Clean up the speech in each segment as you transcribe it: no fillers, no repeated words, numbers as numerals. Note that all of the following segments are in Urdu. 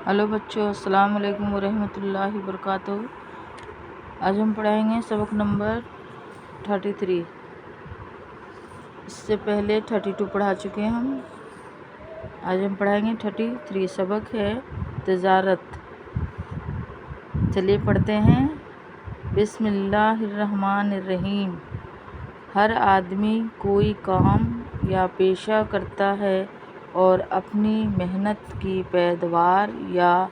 ہلو بچوں، السلام علیکم ورحمۃ اللہ وبرکاتہ۔ آج ہم پڑھائیں گے سبق نمبر 33۔ اس سے پہلے 32 پڑھا چکے ہیں ہم۔ آج ہم پڑھائیں گے 33۔ سبق ہے تجارت۔ چلیے پڑھتے ہیں۔ بسم اللہ الرحمن الرحیم۔ ہر آدمی کوئی کام یا پیشہ کرتا ہے اور اپنی محنت کی پیداوار یا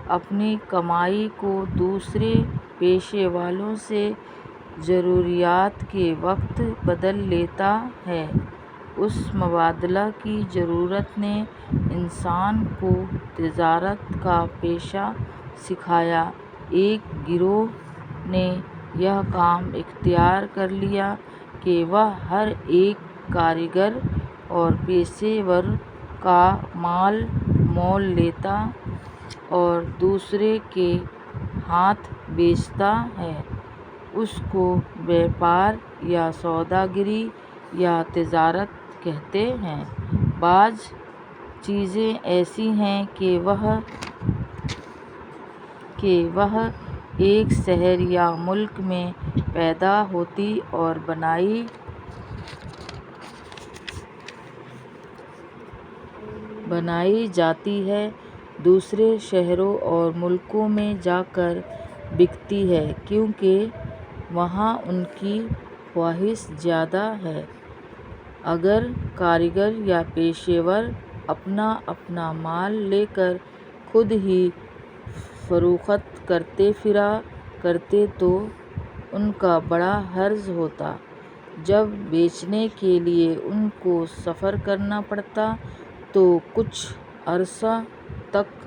اپنی کمائی کو دوسرے پیشے والوں سے ضروریات کے وقت بدل لیتا ہے۔ اس مبادلہ کی ضرورت نے انسان کو تجارت کا پیشہ سکھایا۔ ایک گروہ نے یہ کام اختیار کر لیا کہ وہ ہر ایک کاریگر اور پیشے ور کا مال مول لیتا اور دوسرے کے ہاتھ بیچتا ہے۔ اس کو بیپار یا سوداگری یا تجارت کہتے ہیں۔ بعض چیزیں ایسی ہیں کہ وہ ایک شہر یا ملک میں پیدا ہوتی اور بنائی جاتی ہے، دوسرے شہروں اور ملکوں میں جا کر بکتی ہے کیونکہ وہاں ان کی خواہش زیادہ ہے۔ اگر کاریگر یا پیشے ور اپنا اپنا مال لے کر خود ہی فروخت کرتے پھرا کرتے تو ان کا بڑا حرج ہوتا۔ جب بیچنے کے لیے ان کو سفر کرنا پڑتا تو کچھ عرصہ تک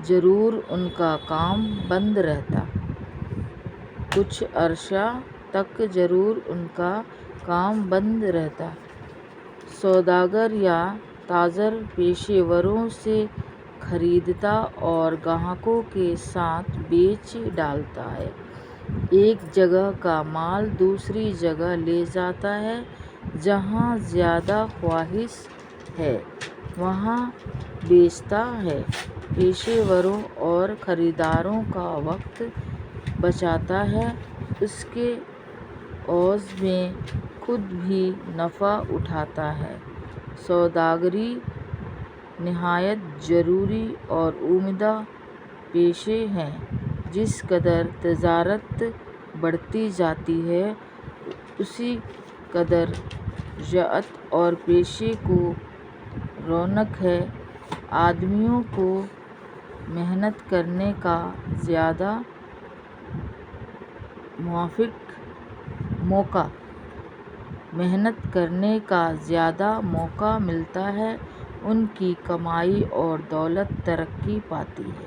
ضرور ان کا کام بند رہتا۔ سوداگر یا تاجر پیشے وروں سے خریدتا اور گاہکوں کے ساتھ بیچ ڈالتا ہے۔ ایک جگہ کا مال دوسری جگہ لے جاتا ہے۔ جہاں زیادہ خواہش ہے وہاں بیچتا ہے۔ پیشے وروں اور خریداروں کا وقت بچاتا ہے۔ اس کے عوض میں خود بھی نفع اٹھاتا ہے۔ سوداگری نہایت ضروری اور عمدہ پیشے ہے۔ جس قدر تجارت بڑھتی جاتی ہے اسی قدر زراعت اور پیشے کو رونق ہے۔ آدمیوں کو محنت کرنے کا زیادہ موقع ملتا ہے، ان کی کمائی اور دولت ترقی پاتی ہے۔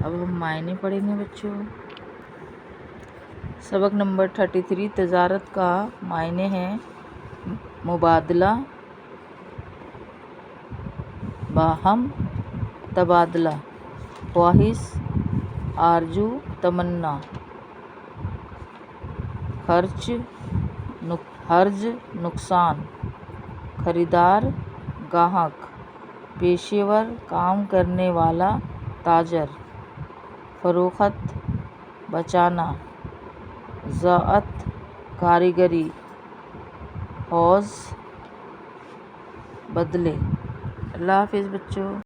اب ہم معنی پڑھیں گے بچوں۔ سبق نمبر 33۔ تجارت کا معنی ہے مبادلہ، باہم تبادلہ، خواہش، آرزو، تمنا، حرج، نقصان، خریدار، گاہک، پیشے ور، کام کرنے والا، تاجر، فروخت، بیچنا، زراعت، کاریگری، حوض، بدلے۔ اللہ حافظ بچوں۔